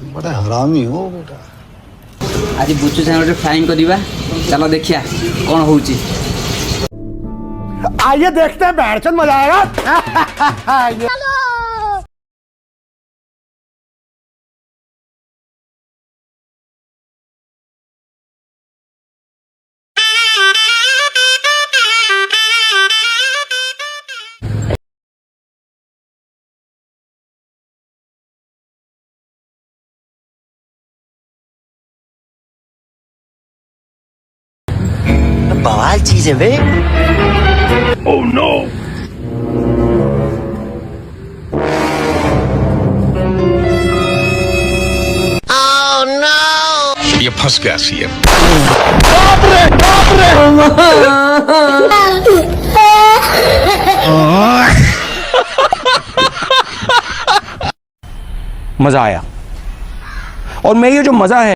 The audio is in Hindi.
बड़ा हरामी हो बेटा। आज बुचु साथ गोटे फ्लाइंग करवा चलो देखिया कौन होची। आइए देखते हैं बैठचंद मजा आएगा। बवाल चीज है बे। Oh no. ये फंस गया सीएम। बाप रे बाप रे। मजा आया और मैं ये जो मजा है